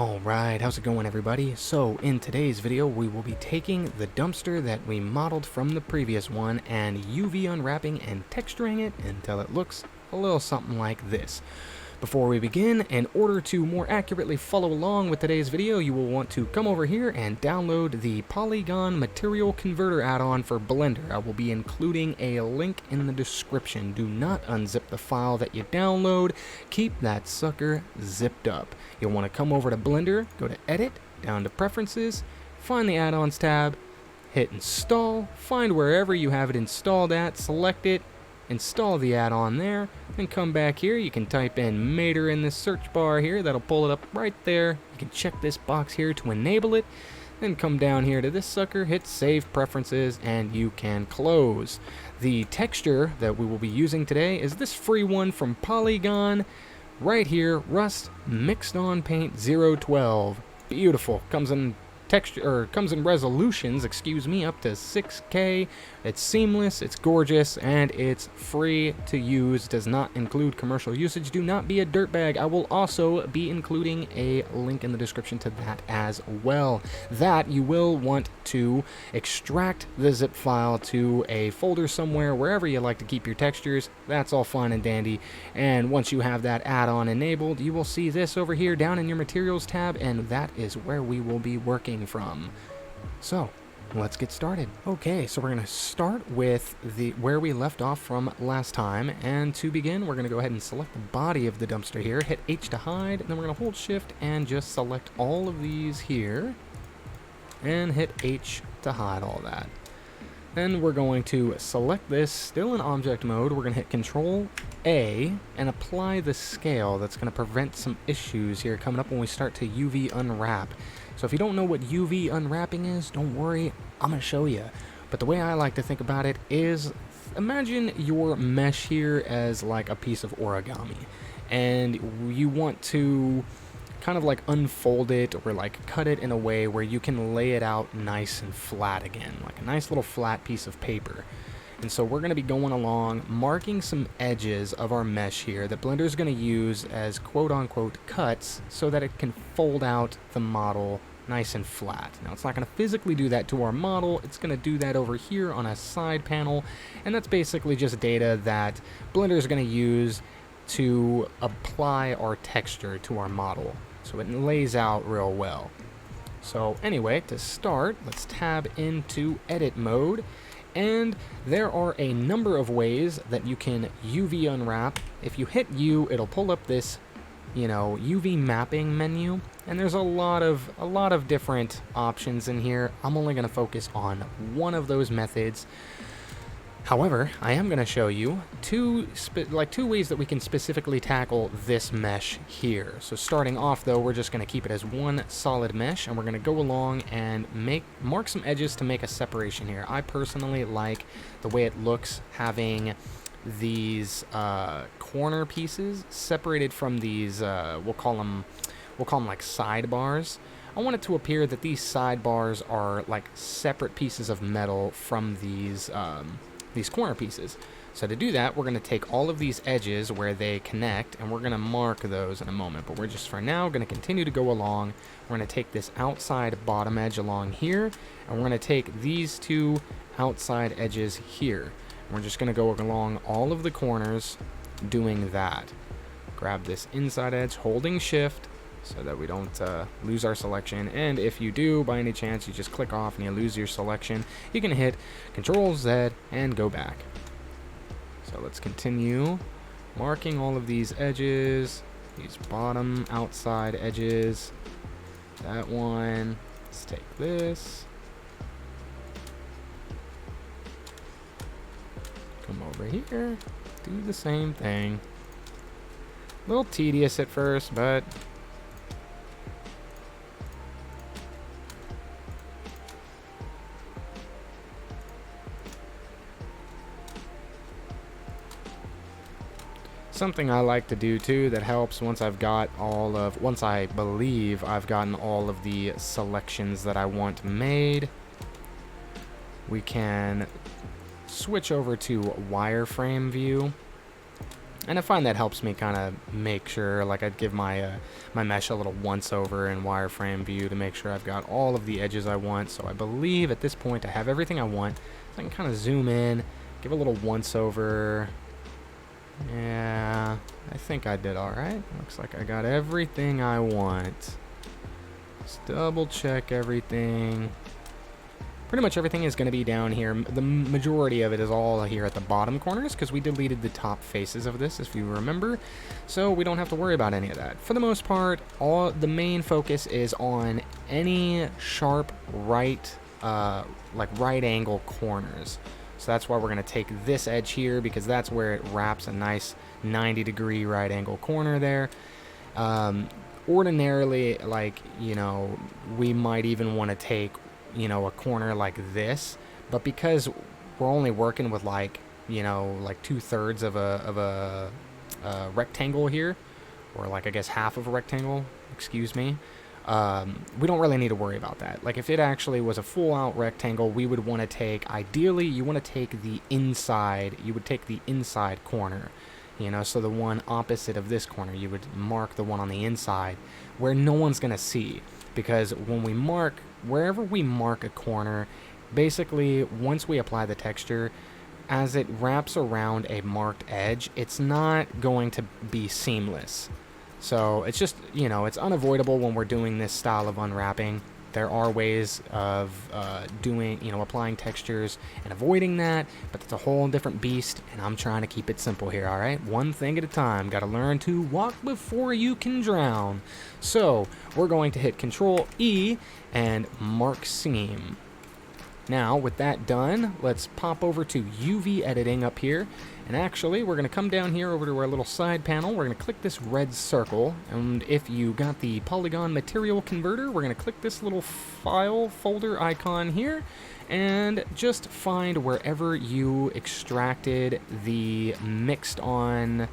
Alright, how's it going everybody? So in today's video we will be taking the dumpster that we modeled from the previous one and UV unwrapping and texturing it until it looks a little something like this. Before we begin, in order to more accurately follow along with today's video, you will want to come over here and download the Poliigon Material Converter add-on for Blender. I will be including a link in the description. Do not unzip the file that you download. Keep that sucker zipped up. You'll want to come over to Blender, go to Edit, down to Preferences, find the Add-ons tab, hit Install, find wherever you have it installed at, select it, install the add-on there, and come back here. You can type in Mater in this search bar here. That'll pull it up right there. You can check this box here to enable it. Then come down here to this sucker, hit Save Preferences, and you can close. The texture that we will be using today is this free one from Poliigon. Right here, Rust Mixed On Paint 012. Beautiful. Comes in resolutions, excuse me, up to 6K. It's seamless, it's gorgeous, and it's free to use. Does not include commercial usage. Do not be a dirtbag. I will also be including a link in the description to that as well. That you will want to extract the zip file to a folder somewhere, wherever you like to keep your textures. That's all fine and dandy. And once you have that add-on enabled, you will see this over here down in your materials tab, and that is where we will be working from. So let's get started. Okay, so we're going to start with where we left off from last time, and to begin we're going to go ahead and select the body of the dumpster here, hit H to hide, and then we're going to hold shift and just select all of these here and hit H to hide all that. Then we're going to select this still in object mode. We're going to hit Control A and apply the scale. That's going to prevent some issues here coming up when we start to UV unwrap. So if you don't know what UV unwrapping is, don't worry, I'm going to show you. But the way I like to think about it is, imagine your mesh here as like a piece of origami, and you want to kind of like unfold it or like cut it in a way where you can lay it out nice and flat again, like a nice little flat piece of paper. And so we're going to be going along, marking some edges of our mesh here that Blender is going to use as quote-unquote cuts so that it can fold out the model nice and flat. Now, it's not going to physically do that to our model. It's going to do that over here on a side panel, and that's basically just data that Blender is going to use to apply our texture to our model, so it lays out real well. So anyway, to start, let's tab into edit mode. And there are a number of ways that you can UV unwrap. If you hit U, it'll pull up this, UV mapping menu, and there's a lot of different options in here. I'm only going to focus on one of those methods. However, I am going to show you two ways that we can specifically tackle this mesh here. So starting off though, we're just going to keep it as one solid mesh, and we're going to go along and mark some edges to make a separation here. I personally like the way it looks having these corner pieces separated from these we'll call them like sidebars. I want it to appear that these sidebars are like separate pieces of metal from these corner pieces. So to do that, we're going to take all of these edges where they connect, and we're going to mark those in a moment, but we're just for now going to continue to go along. We're going to take this outside bottom edge along here, and we're going to take these two outside edges here, and we're just going to go along all of the corners doing that. Grab this inside edge, holding shift so that we don't lose our selection, and if you do by any chance you just click off and you lose your selection, you can hit Control Z and go back. So let's continue marking all of these edges, these bottom outside edges, that one. Let's take this, come over here, do the same thing. A little tedious at first, but something I like to do too that helps once I believe I've gotten all of the selections that I want made, we can switch over to wireframe view, And I find that helps me kind of make sure, like I'd give my my mesh a little once over in wireframe view to make sure I've got all of the edges I want. So I believe at this point I have everything I want. So I can kind of zoom in, give a little once over. Yeah, I think I did all right. Looks like I got everything I want. Just double check everything. Pretty much everything is going to be down here. The majority of it is all here at the bottom corners because we deleted the top faces of this, if you remember. So we don't have to worry about any of that. For the most part, all the main focus is on any sharp right, like right angle corners. So that's why we're going to take this edge here because that's where it wraps a nice 90-degree right angle corner there. Ordinarily, like, you know, we might even want to take, you know, a corner like this, but because we're only working with like, you know, like 2/3 of a rectangle here, or like I guess half of a rectangle, excuse me, we don't really need to worry about that. Like if it actually was a full out rectangle, we would want to take, ideally you want to take the inside, you would take the inside corner, you know, so the one opposite of this corner, you would mark the one on the inside where no one's gonna see. Because when we mark, wherever we mark a corner, basically once we apply the texture, as it wraps around a marked edge, it's not going to be seamless. So it's just, you know, it's unavoidable when we're doing this style of unwrapping. There are ways of doing, you know, applying textures and avoiding that, but it's a whole different beast, and I'm trying to keep it simple here, all right? One thing at a time. Got to learn to walk before you can drown. So we're going to hit Control E and mark seam. Now, with that done, let's pop over to UV editing up here. And actually, we're going to come down here over to our little side panel. We're going to click this red circle. And if you got the Poliigon Material Converter, we're going to click this little file folder icon here. And just find wherever you extracted the mixed on,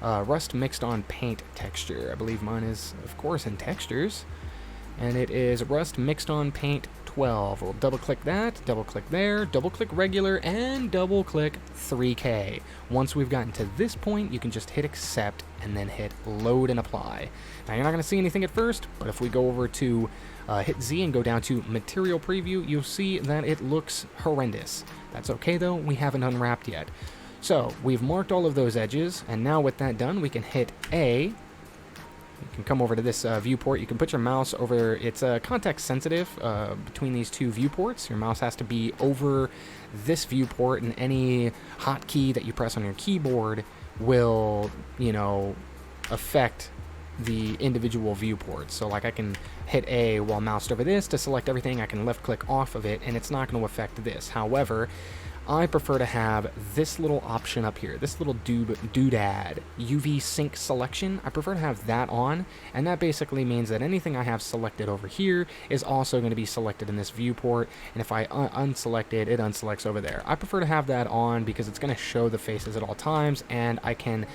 rust mixed on paint texture. I believe mine is, of course, in textures. And it is rust mixed on paint 12. We'll double click that, double click there, double click regular, and double click 3K. Once we've gotten to this point, you can just hit accept and then hit load and apply. Now you're not going to see anything at first, but if we go over to hit Z and go down to material preview, you'll see that it looks horrendous. That's okay though, we haven't unwrapped yet. So we've marked all of those edges, and now with that done, we can hit A. You can come over to this viewport. You can put your mouse over, it's context sensitive between these two viewports. Your mouse has to be over this viewport, and any hotkey that you press on your keyboard will, you know, affect the individual viewports. So like I can hit A while moused over this to select everything. I can left click off of it and it's not going to affect this. However, I prefer to have this little option up here, this little doodad, UV sync selection. I prefer to have that on, and that basically means that anything I have selected over here is also going to be selected in this viewport, and if I unselect it, it unselects over there. I prefer to have that on because it's going to show the faces at all times, and I can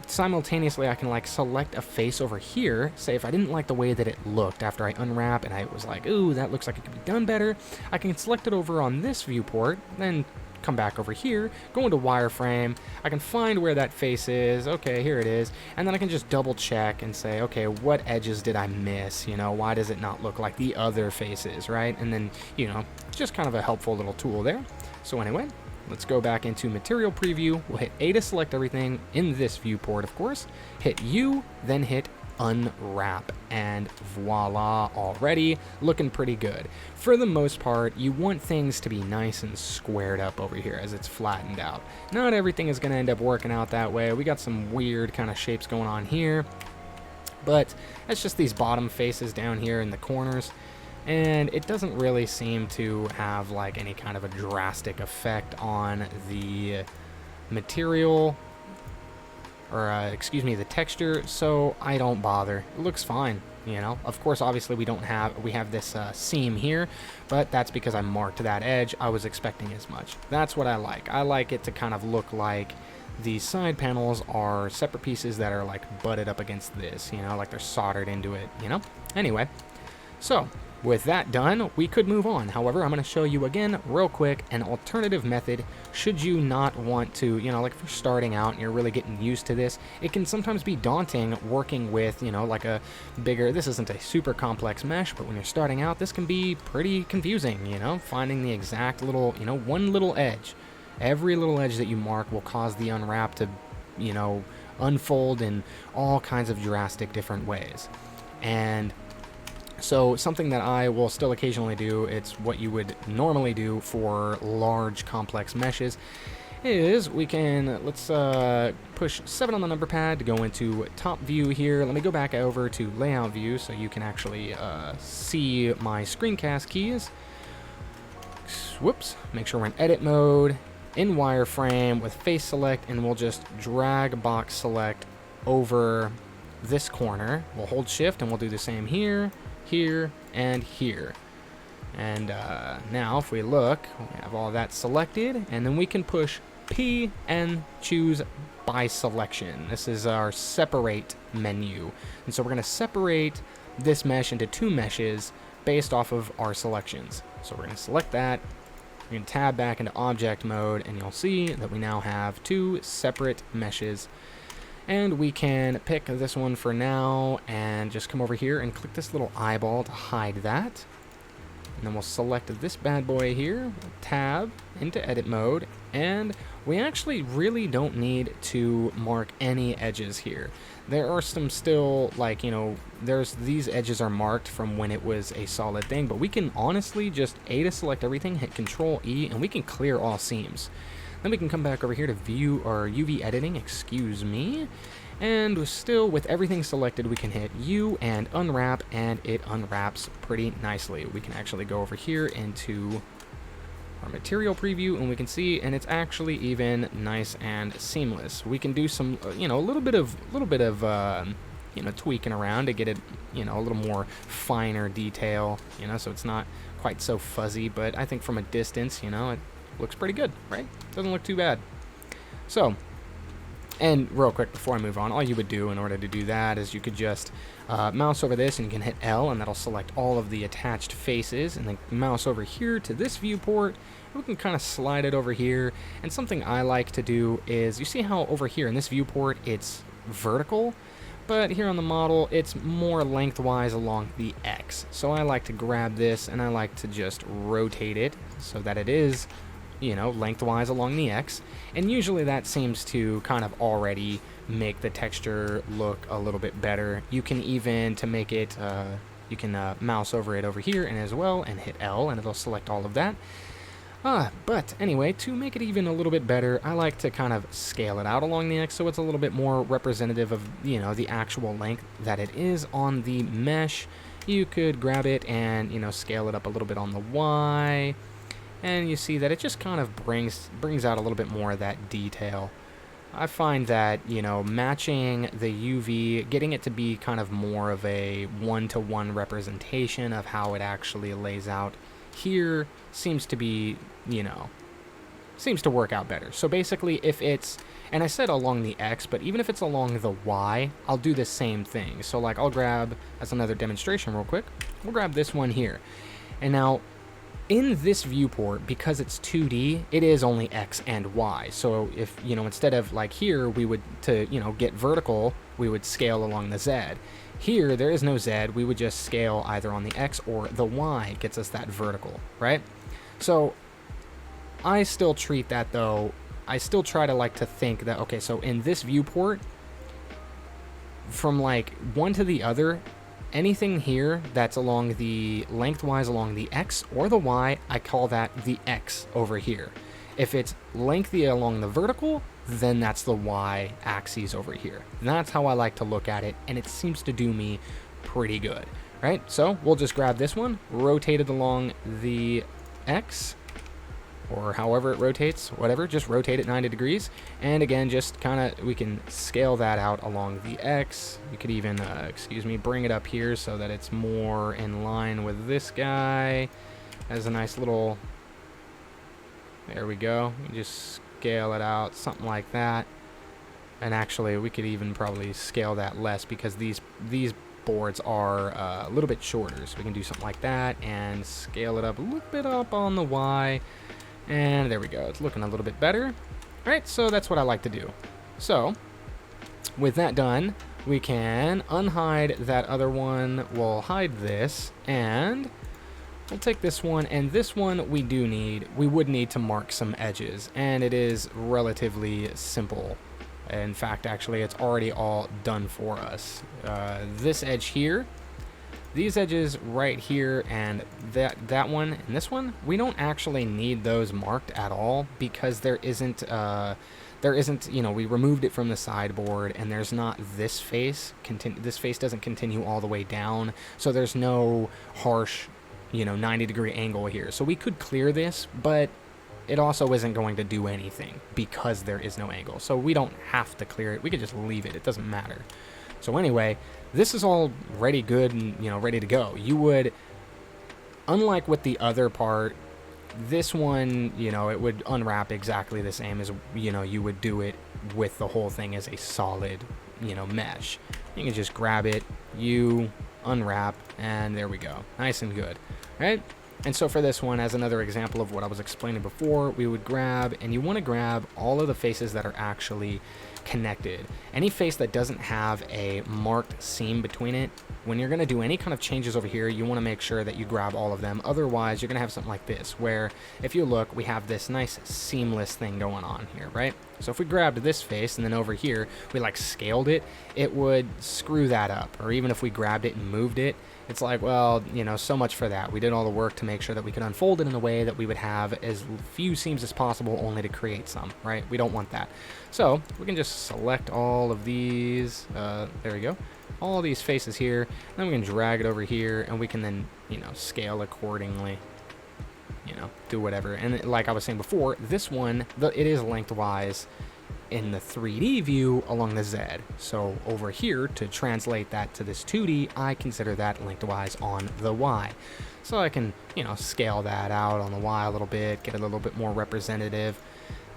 simultaneously, I can like select a face over here. Say if I didn't like the way that it looked after I unwrap and I was like, ooh, that looks like it could be done better, I can select it over on this viewport, then come back over here, go into wireframe, I can find where that face is, okay, here it is, and then I can just double check and say, okay, what edges did I miss, you know, why does it not look like the other faces, right? And then, you know, just kind of a helpful little tool there. So anyway, let's go back into material preview. We'll hit A to select everything in this viewport, of course. Hit U, then hit unwrap, and voila, already looking pretty good. For the most part, you want things to be nice and squared up over here as it's flattened out. Not everything is going to end up working out that way. We got some weird kind of shapes going on here, but it's just these bottom faces down here in the corners. And it doesn't really seem to have like any kind of a drastic effect on the material, or excuse me, the texture, so I don't bother. It looks fine, you know. Of course, obviously we have this seam here, but that's because I marked that edge. I was expecting as much. That's what I like. I like it to kind of look like the side panels are separate pieces that are like butted up against this, you know, like they're soldered into it, you know. Anyway, so With that done, we could move on. However, I'm going to show you again real quick an alternative method should you not want to, like if you're starting out and you're really getting used to this, it can sometimes be daunting working with, like a bigger, this isn't a super complex mesh, but when you're starting out, this can be pretty confusing, finding the exact little, one little edge. Every little edge that you mark will cause the unwrap to, unfold in all kinds of drastic different ways. And so something that I will still occasionally do, it's what you would normally do for large complex meshes, is we can, let's push 7 on the number pad to go into top view here. Let me go back over to layout view so you can actually see my screencast keys. Whoops, make sure we're in edit mode, in wireframe with face select, and we'll just drag box select over this corner. We'll hold shift and we'll do the same here, here, and here. And now if we look, we have all that selected, and then we can push P and choose by selection. This is our separate menu. And so we're going to separate this mesh into 2 meshes based off of our selections. So we're going to select that. We're going to tab back into object mode, and you'll see that we now have 2 separate meshes. And we can pick this one for now and just come over here and click this little eyeball to hide that. And then we'll select this bad boy here, tab into edit mode, and we actually really don't need to mark any edges here. There are some still, like, there's these edges are marked from when it was a solid thing, but we can honestly just A to select everything, hit Control E, and we can clear all seams. Then we can come back over here to view or UV editing, and still with everything selected, we can hit U and unwrap, and it unwraps pretty nicely. We can actually go over here into our material preview, and we can see, and it's actually even nice and seamless. We can do some, a little bit of tweaking around to get it, a little more finer detail, so it's not quite so fuzzy. But I think from a distance, it looks pretty good, right? Doesn't look too bad. So, and real quick before I move on, all you would do in order to do that is you could just mouse over this, and you can hit L, and that'll select all of the attached faces, and then mouse over here to this viewport. We can kind of slide it over here, and something I like to do is, you see how over here in this viewport it's vertical, but here on the model it's more lengthwise along the X. So I like to grab this, and I like to just rotate it so that it is lengthwise along the X, and usually that seems to kind of already make the texture look a little bit better. You can even, to make it, you can mouse over it over here and as well, and hit L, and it'll select all of that. But anyway, to make it even a little bit better, I like to kind of scale it out along the X so it's a little bit more representative of, the actual length that it is on the mesh. You could grab it and, scale it up a little bit on the Y, and you see that it just kind of brings out a little bit more of that detail. I find that, matching the UV, getting it to be kind of more of a one-to-one representation of how it actually lays out here seems to be, seems to work out better. So basically, if it's, and I said along the X, but even if it's along the Y, I'll do the same thing. So like I'll grab, as another demonstration real quick, we'll grab this one here. And now, in this viewport, because it's 2D, it is only X and Y. So if, instead of like here, we would, to, get vertical, we would scale along the Z. Here, there is no Z, we would just scale either on the X or the Y, gets us that vertical, right? So I still treat that though, I still try to like to think that, okay, so in this viewport, from like one to the other, anything here that's along the lengthwise along the X or the Y, I call that the X over here. If it's lengthy along the vertical, then that's the Y axis over here. And that's how I like to look at it, and it seems to do me pretty good, right? So we'll just grab this one, rotate it along the X, or however it rotates, whatever, just rotate it 90 degrees. And again, just kind of, we can scale that out along the X. You could even, bring it up here so that it's more in line with this guy. As a nice little, there we go. You just scale it out, something like that. And actually, we could even probably scale that less, because these boards are a little bit shorter. So we can do something like that and scale it up a little bit up on the Y. And there we go. It's looking a little bit better. All right, so that's what I like to do. So with that done, we can unhide that other one. We'll hide this, and we'll take this one, and this one we would need to mark some edges, and it is relatively simple. In fact, actually, it's already all done for us. This edge here, these edges right here, and that one and this one, we don't actually need those marked at all, because there isn't, you know, we removed it from the sideboard, and there's not this face. This face doesn't continue all the way down, so there's no harsh, you know, 90-degree angle here. So we could clear this, but it also isn't going to do anything because there is no angle. So we don't have to clear it. We could just leave it. It doesn't matter. So anyway, this is all ready, good, and, you know, ready to go. You would, unlike with the other part, this one, you know, it would unwrap exactly the same as, you know, you would do it with the whole thing as a solid, you know, mesh. You can just grab it, you unwrap, and there we go. Nice and good, right? And so for this one, as another example of what I was explaining before, we would grab, and you want to grab all of the faces that are actually connected. Any face that doesn't have a marked seam between it, when you're going to do any kind of changes over here, you want to make sure that you grab all of them. Otherwise, you're going to have something like this, where if you look, we have this nice seamless thing going on here, right? So if we grabbed this face and then over here, we like scaled it, it would screw that up. Or even if we grabbed it and moved it, it's like, well, you know, so much for that. We did all the work to make sure that we could unfold it in a way that we would have as few seams as possible, only to create some, right? We don't want that. So we can just select all of these, there we go, all these faces here, then we can drag it over here, and we can then, you know, scale accordingly, you know, do whatever. And like I was saying before, this one, it is lengthwise in the 3D view along the Z. So over here, to translate that to this 2D, I consider that lengthwise on the Y. So I can, you know, scale that out on the Y a little bit, get it a little bit more representative.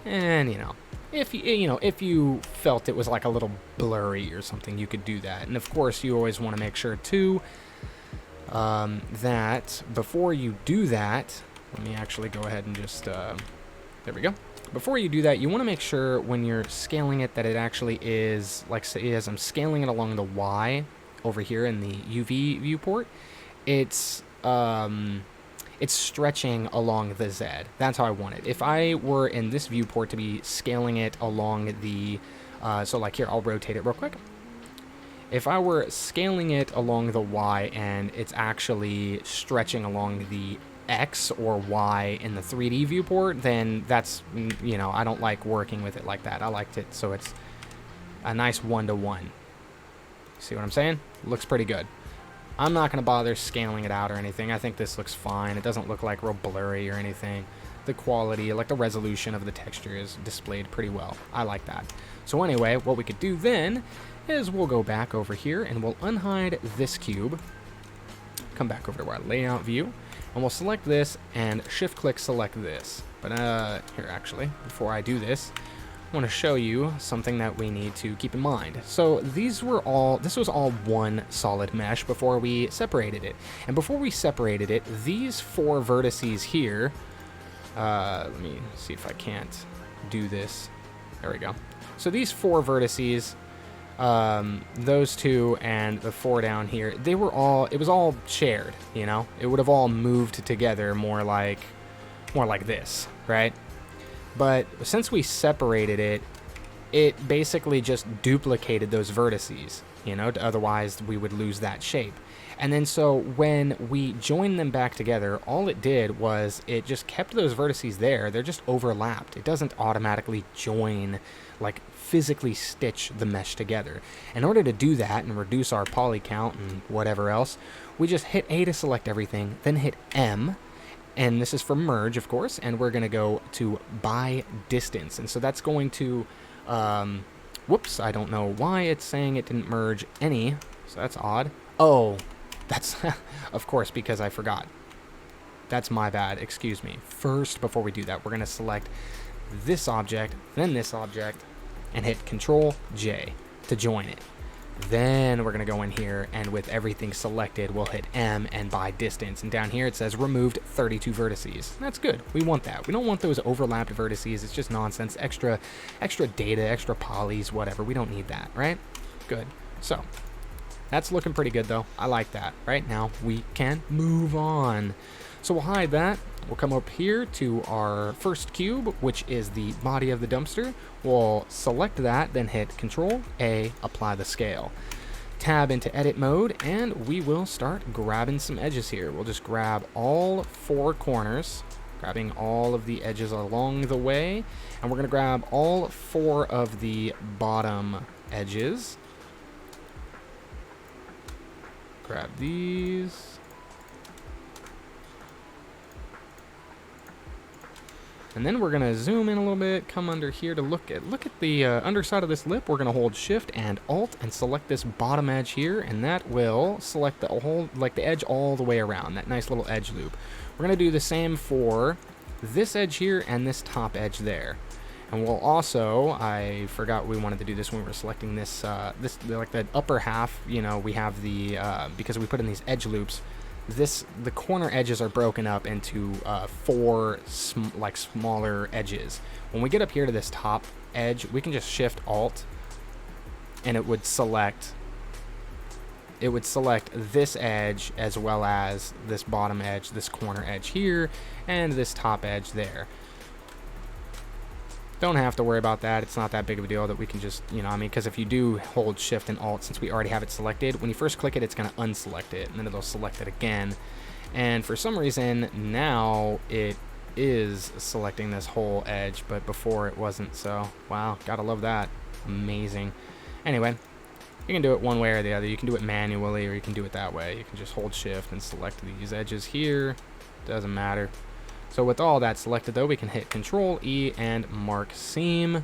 And, you know, if you felt it was like a little blurry or something, you could do that. And of course, you always want to make sure too that before you do that, let me actually go ahead and just, there we go. Before you do that, you want to make sure when you're scaling it that it actually is, like say as I'm scaling it along the Y over here in the UV viewport, it's stretching along the Z. That's how I want it. If I were in this viewport to be scaling it along the, so like here, I'll rotate it real quick. If I were scaling it along the Y and it's actually stretching along the X or Y in the 3D viewport, then that's, you know, I don't like working with it like that. I liked it so it's a nice 1-to-1. See what I'm saying? Looks pretty good. I'm not going to bother scaling it out or anything. I think this looks fine. It doesn't look like real blurry or anything. The quality, like the resolution of the texture is displayed pretty well. I like that. So anyway, what we could do then is we'll go back over here and we'll unhide this cube. Come back over to our layout view. And we'll select this and shift-click select this. But here, actually, before I do this, I want to show you something that we need to keep in mind. So this was all one solid mesh before we separated it. And before we separated it, these 4 vertices here, let me see if I can't do this. There we go. So these 4 vertices, those 2 and the 4 down here, it was all shared, you know? It would have all moved together more like this, right? But since we separated it, it basically just duplicated those vertices, you know? Otherwise, we would lose that shape. And then so when we joined them back together, all it did was it just kept those vertices there. They're just overlapped. It doesn't automatically join, like physically stitch the mesh together. In order to do that and reduce our poly count and whatever else, we just hit A to select everything, then hit M, and this is for merge, of course, and we're going to go to by distance. And so that's going to, whoops, I don't know why it's saying it didn't merge any, so that's odd. Oh, that's, of course, because I forgot. That's my bad, excuse me. First, before we do that, we're going to select this object, then this object, and hit Control J to join it. Then we're going to go in here, and with everything selected, we'll hit M and by distance. And down here it says removed 32 vertices. That's good. We want that. We don't want those overlapped vertices. It's just nonsense. Extra data, extra polys, whatever. We don't need that, right? Good. So that's looking pretty good, though. I like that. Right now, we can move on. So we'll hide that. We'll come up here to our first cube, which is the body of the dumpster. We'll select that, then hit Control A, apply the scale. Tab into edit mode, and we will start grabbing some edges here. We'll just grab all 4 corners, grabbing all of the edges along the way, and we're going to grab all 4 of the bottom edges. Grab these. And then we're going to zoom in a little bit, come under here to look at the underside of this lip. We're going to hold Shift and Alt and select this bottom edge here, and that will select the whole, like the edge all the way around, that nice little edge loop. We're going to do the same for this edge here and this top edge there. And we'll also, I forgot we wanted to do this when we were selecting this, like the upper half, you know, we have the, because we put in these edge loops, the corner edges are broken up into 4 smaller edges. When we get up here to this top edge, we can just Shift Alt, and it would select this edge as well as this bottom edge, this corner edge here, and this top edge there. Don't have to worry about that. It's not that big of a deal that we can just, you know, I mean, because if you do hold Shift and Alt, since we already have it selected, when you first click it, it's going to unselect it, and then it'll select it again. And for some reason, now it is selecting this whole edge, but before it wasn't, so wow, gotta love that. Amazing. Anyway, you can do it one way or the other. You can do it manually, or you can do it that way. You can just hold Shift and select these edges here. Doesn't matter. So with all that selected, though, we can hit Control E and mark seam.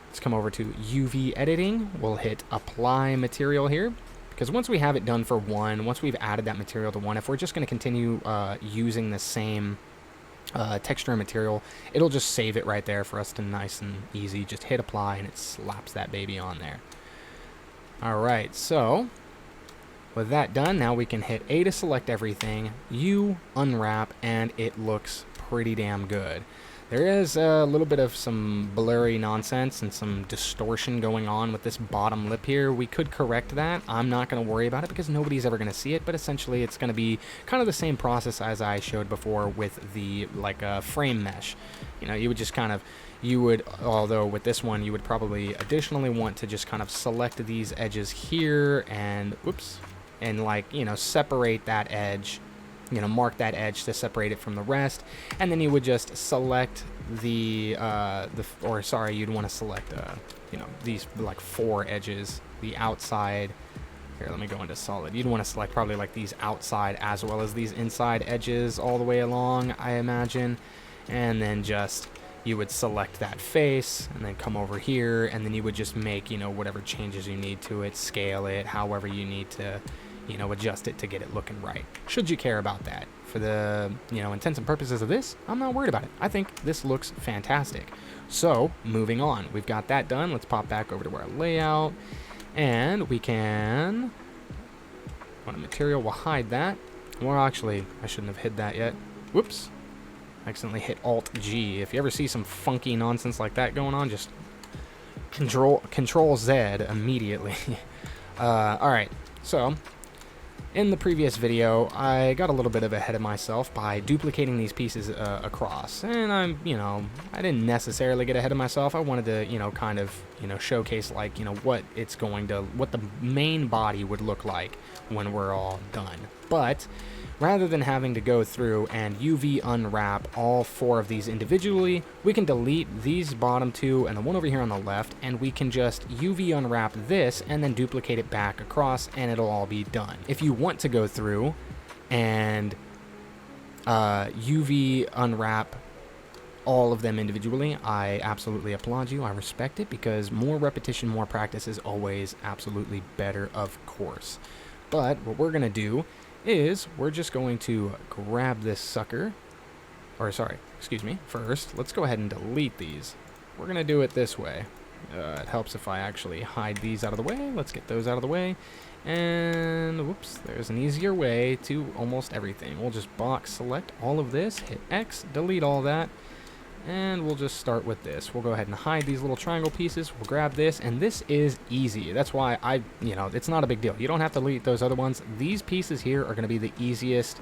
Let's come over to UV editing. We'll hit apply material here, because once we have it done for one, once we've added that material to one, if we're just going to continue using the same texture and material, it'll just save it right there for us to nice and easy. Just hit apply and it slaps that baby on there. All right, so with that done, now we can hit A to select everything, U, unwrap, and it looks pretty damn good. There is a little bit of some blurry nonsense and some distortion going on with this bottom lip here. We could correct that. I'm not going to worry about it because nobody's ever going to see it, but essentially it's going to be kind of the same process as I showed before with the frame mesh. You know, you would just kind of, although with this one you would probably additionally want to just kind of select these edges here and, whoops, and separate that edge. Mark that edge to separate it from the rest, and then you would just select you'd want to select, these 4 edges, the outside. Here, let me go into solid. You'd want to select probably these outside as well as these inside edges all the way along, I imagine, and then you would select that face, and then come over here, and then you would just make, whatever changes you need to it, scale it, however you need to, adjust it to get it looking right. Should you care about that? For the, intents and purposes of this, I'm not worried about it. I think this looks fantastic. So, moving on. We've got that done. Let's pop back over to our layout, and we can, on a material, we'll hide that. Well, actually, I shouldn't have hid that yet. Whoops. I accidentally hit Alt-G. If you ever see some funky nonsense like that going on, just Control-Z immediately. Alright, so in the previous video, I got a little bit ahead of myself by duplicating these pieces across, and I didn't necessarily get ahead of myself. I wanted to, showcase what the main body would look like when we're all done. But rather than having to go through and UV unwrap all 4 of these individually, we can delete these bottom 2 and the one over here on the left, and we can just UV unwrap this and then duplicate it back across, and it'll all be done. If you want to go through and UV unwrap all of them individually, I absolutely applaud you. I respect it, because more repetition, more practice is always absolutely better, of course. But what we're going to do is we're just going to grab this sucker, first let's go ahead and delete these. We're going to do it this way. It helps if I actually hide these out of the way. Let's get those out of the way. And, whoops, there's an easier way to almost everything. We'll just box select all of this, hit X, delete all that, and we'll just start with this. We'll go ahead and hide these little triangle pieces. We'll grab this, and this is easy. That's why it's not a big deal. You don't have to delete those other ones. These pieces here are going to be the easiest,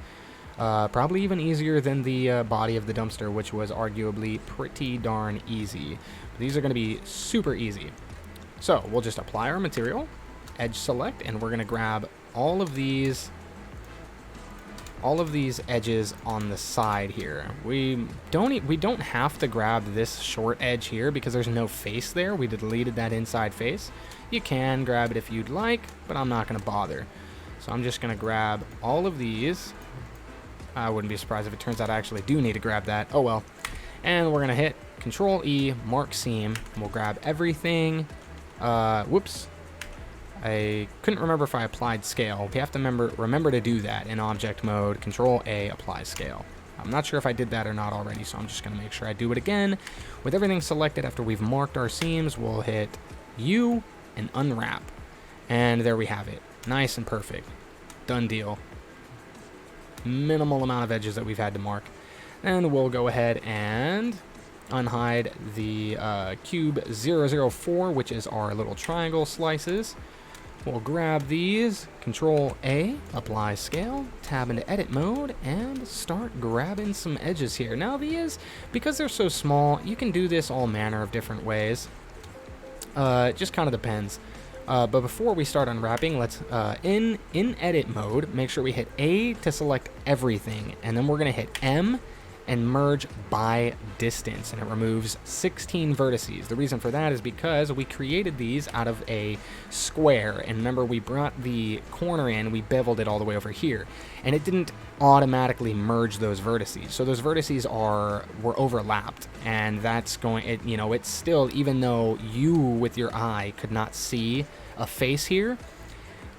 probably even easier than the body of the dumpster, which was arguably pretty darn easy. These are going to be super easy. So we'll just apply our material, edge select, and we're going to grab all of these edges on the side here. We don't have to grab this short edge here because there's no face there. We deleted that inside face. You can grab it if you'd like, but I'm not going to bother. So I'm just going to grab all of these. I wouldn't be surprised if it turns out I actually do need to grab that. Oh well. And we're going to hit Control E, mark seam, and we'll grab everything. Whoops. I couldn't remember if I applied scale. We have to remember to do that in object mode. Control A, apply scale. I'm not sure if I did that or not already, so I'm just going to make sure I do it again. With everything selected after we've marked our seams, we'll hit U and unwrap. And there we have it. Nice and perfect. Done deal. Minimal amount of edges that we've had to mark. And we'll go ahead and unhide the cube 004, which is our little triangle slices. We'll grab these, Control A, apply scale, tab into edit mode, and start grabbing some edges here. Now these, because they're so small, you can do this all manner of different ways. It just kind of depends. But before we start unwrapping, let's, in edit mode, make sure we hit A to select everything, and then we're going to hit M and merge by distance, and it removes 16 vertices. The reason for that is because we created these out of a square, and remember we brought the corner in, we beveled it all the way over here, and it didn't automatically merge those vertices. So those vertices were overlapped, and that's going, it's still, even though you with your eye could not see a face here,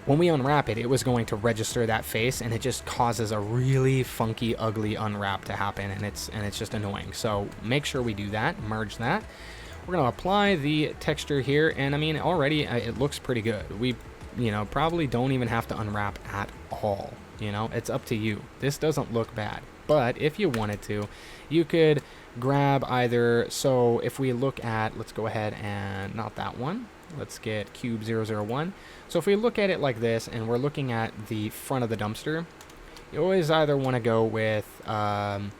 when we unwrap it, it was going to register that face, and it just causes a really funky, ugly unwrap to happen, and it's just annoying. So make sure we do that, merge that. We're going to apply the texture here, and I mean, already it looks pretty good. We, probably don't even have to unwrap at all. It's up to you. This doesn't look bad, but if you wanted to, you could grab either, so if we look at, let's go ahead and, not that one. Let's get cube 001. So if we look at it like this, and we're looking at the front of the dumpster, you always either want to go with, the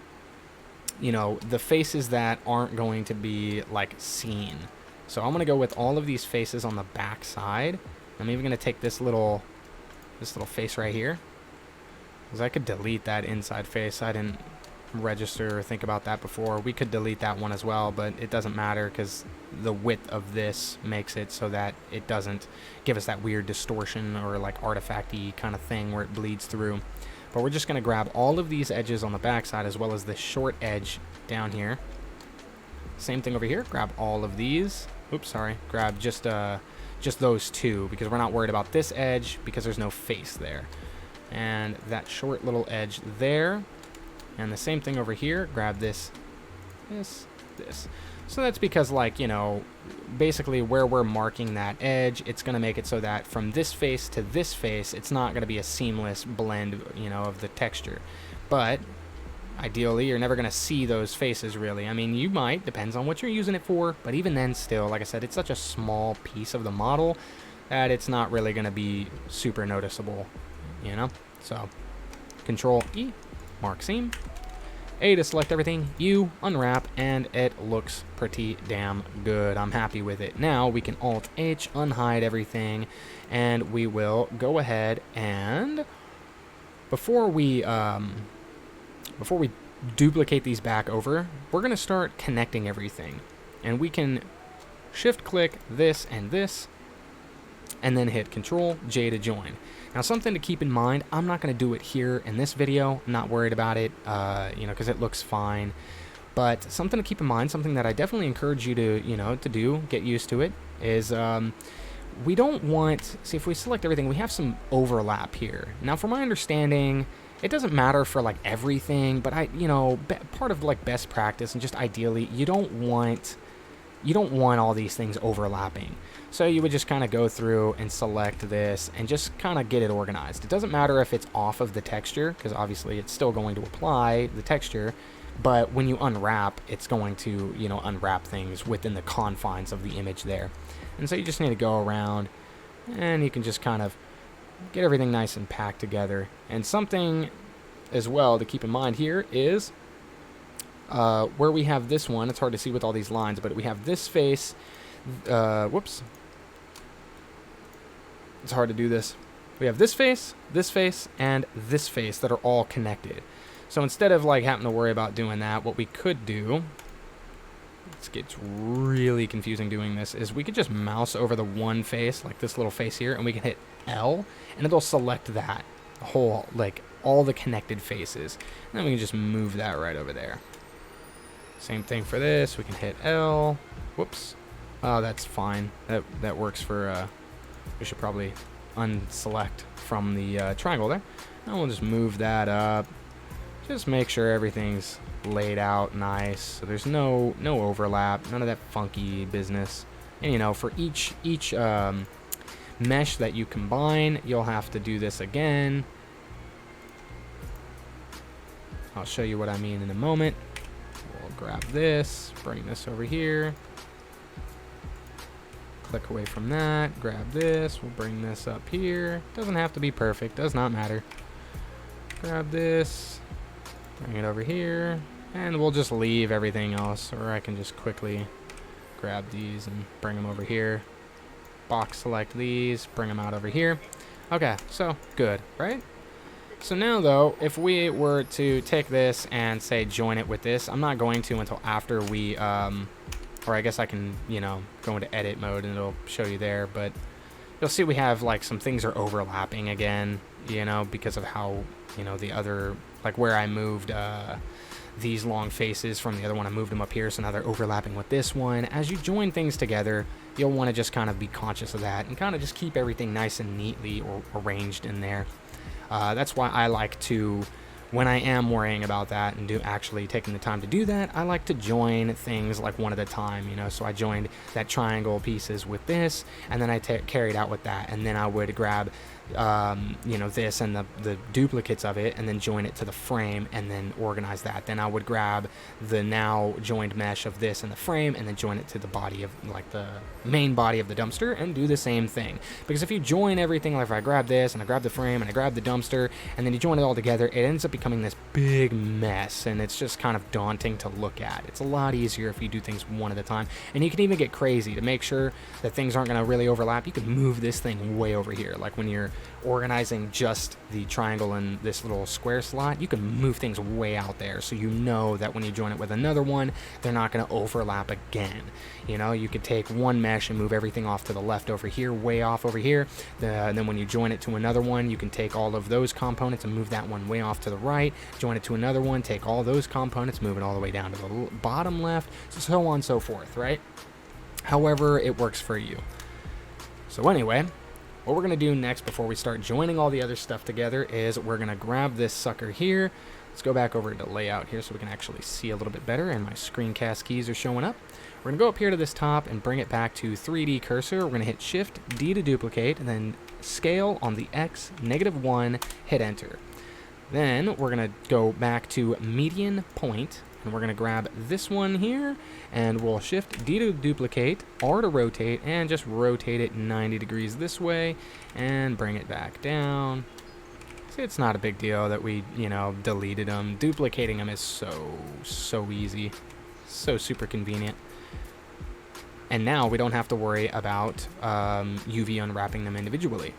faces that aren't going to be, like, seen. So I'm going to go with all of these faces on the back side. I'm even going to take this little face right here, because I could delete that inside face. I didn't register or think about that before. We could delete that one as well, but it doesn't matter because the width of this makes it so that it doesn't give us that weird distortion or like artifacty kind of thing where it bleeds through. But we're just going to grab all of these edges on the back side as well as the short edge down here. Same thing over here. Grab all of these. Oops, sorry. Grab just those two because we're not worried about this edge because there's no face there. And that short little edge there. And the same thing over here, grab this. So that's because, like, basically where we're marking that edge, it's going to make it so that from this face to this face, it's not going to be a seamless blend, of the texture. But ideally, you're never going to see those faces, really. I mean, you might, depends on what you're using it for, but even then still, like I said, it's such a small piece of the model that it's not really going to be super noticeable, So, Control E, mark seam. A to select everything, U, unwrap, and it looks pretty damn good. I'm happy with it. Now we can Alt-H, unhide everything, and we will go ahead and before we duplicate these back over, we're going to start connecting everything. And we can shift-click this, and then hit Control-J to join. Now, something to keep in mind, I'm not going to do it here in this video. I'm not worried about it, because it looks fine. But something to keep in mind, something that I definitely encourage you to, to do, get used to it, is we don't want, see, if we select everything, we have some overlap here. Now, from my understanding, it doesn't matter for, like, everything, but part of, like, best practice and just ideally, you don't want you don't want all these things overlapping. So you would just kind of go through and select this and just kind of get it organized. It doesn't matter if it's off of the texture, because obviously it's still going to apply the texture, but when you unwrap, it's going to, you know, unwrap things within the confines of the image there. And so you just need to go around and you can just kind of get everything nice and packed together. And something as well to keep in mind here is where we have this one, it's hard to see with all these lines, but we have this face, whoops, it's hard to do this. We have this face, and this face that are all connected. So instead of like having to worry about doing that, what we could do, it gets really confusing doing this, is we could just mouse over the one face, like this little face here, and we can hit L, and it'll select that whole, like all the connected faces. And then we can just move that right over there. Same thing for this, we can hit L, whoops. Oh, that's fine, that works for, we should probably unselect from the triangle there. And we'll just move that up. Just make sure everything's laid out nice, so there's no overlap, none of that funky business. And you know, for each mesh that you combine, you'll have to do this again. I'll show you what I mean in a moment. We'll grab this, bring this over here, click away from that, grab this, we'll bring this up here. Doesn't have to be perfect, does not matter. Grab this, bring it over here, and we'll just leave everything else, or I can just quickly grab these and bring them over here. Box select these, bring them out over here. Okay, so good, right? So now though, if we were to take this and say join it with this, I'm not going to until after we, or I guess I can, you know, go into edit mode and it'll show you there, but you'll see we have like some things are overlapping again, you know, because of how, you know, the other, like where I moved these long faces from the other one, I moved them up here, so now they're overlapping with this one. As you join things together, you'll want to just kind of be conscious of that and kind of just keep everything nice and neatly arranged in there. That's why I like to, when I am worrying about that and actually taking the time to do that, I like to join things like one at a time, you know. So I joined that triangle pieces with this, and then I carried out with that, and then I would grab you know, this and the duplicates of it, and then join it to the frame and then organize that. Then I would grab the now joined mesh of this and the frame and then join it to the body of, like the main body of the dumpster, and do the same thing. Because if you join everything, like if I grab this and I grab the frame and I grab the dumpster and then you join it all together, it ends up becoming this big mess, and it's just kind of daunting to look at. It's a lot easier if you do things one at a time, and you can even get crazy to make sure that things aren't going to really overlap. You can move this thing way over here, like when you're organizing just the triangle and this little square slot, you can move things way out there, so you know that when you join it with another one, they're not going to overlap again. You know, you could take one mesh and move everything off to the left over here, way off over here, and then when you join it to another one, you can take all of those components and move that one way off to the right, join it to another one, take all those components, move it all the way down to the bottom left, so on and so forth, right? However it works for you. So anyway, what we're going to do next before we start joining all the other stuff together is we're going to grab this sucker here. Let's go back over to layout here so we can actually see a little bit better, and my screencast keys are showing up. We're going to go up here to this top and bring it back to 3D cursor. We're going to hit Shift D to duplicate, and then scale on the X, -1, hit enter. Then we're going to go back to median point, and we're going to grab this one here, and we'll Shift D to duplicate, R to rotate, and just rotate it 90 degrees this way, and bring it back down. See, it's not a big deal that we, you know, deleted them. Duplicating them is so easy, so super convenient. And now we don't have to worry about UV unwrapping them individually.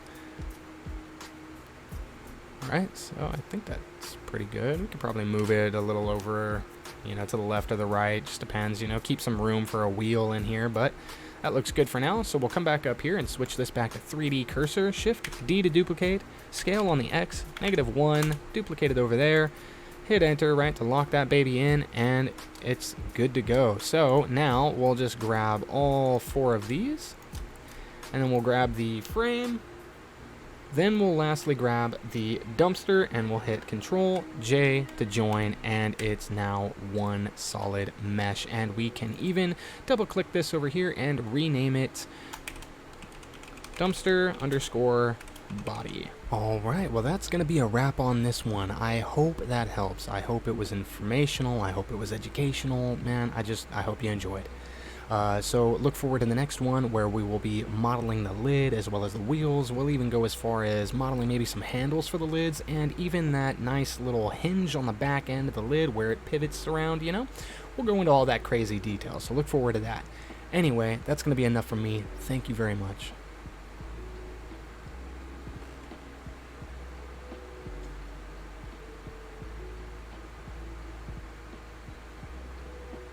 Alright, so I think that's pretty good. We could probably move it a little over, you know, to the left or the right. Just depends, you know, keep some room for a wheel in here, but that looks good for now. So we'll come back up here and switch this back to 3D cursor, Shift D to duplicate, scale on the X, -1, duplicate it over there, hit enter, right, to lock that baby in, and it's good to go. So now we'll just grab all 4 of these, and then we'll grab the frame, Then we'll lastly grab the dumpster and we'll hit Control J to join, and it's now one solid mesh. And we can even double click this over here and rename it dumpster underscore body. All right, well, that's going to be a wrap on this one. I hope that helps. I hope it was informational. I hope it was educational. Man, I hope you enjoyed. So look forward to the next one where we will be modeling the lid as well as the wheels. We'll even go as far as modeling maybe some handles for the lids and even that nice little hinge on the back end of the lid where it pivots around, you know? We'll go into all that crazy detail, so look forward to that. Anyway, that's going to be enough from me. Thank you very much.